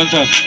Culture.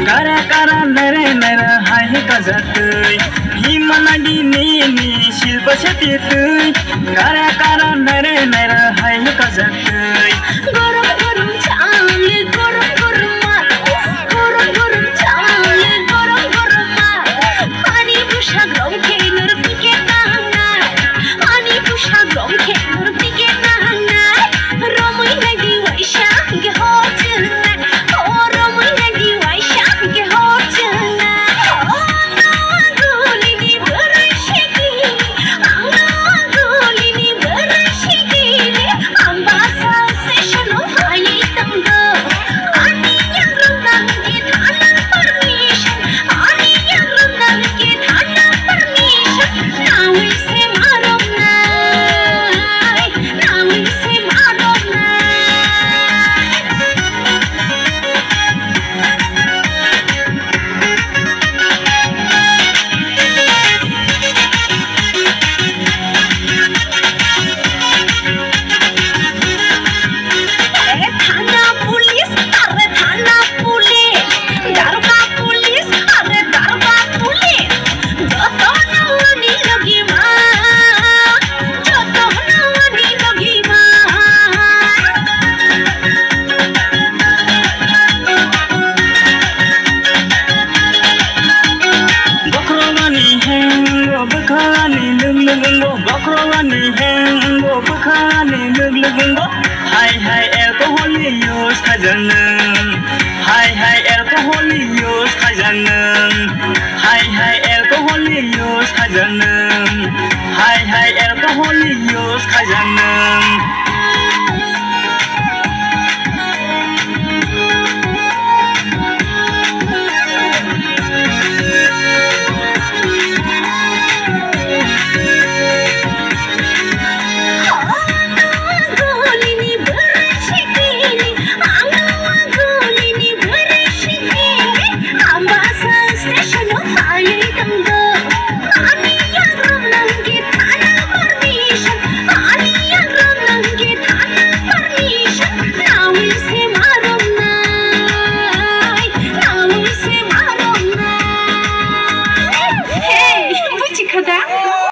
Kara kara nara nara hai kazatui himanagi ni shilpa chetitui kara kara nara nara hai kazatui gorom gorom chale gorom gorom mat gorom gorom chale gorom gorom mat ani busha grom ke nur pike nana ani busha grom ke nur pike nana romoi nagi waisha ge hochna High alcohol use kajanang high alcohol use kajanang high alcohol use kajanang high alcohol use kajanang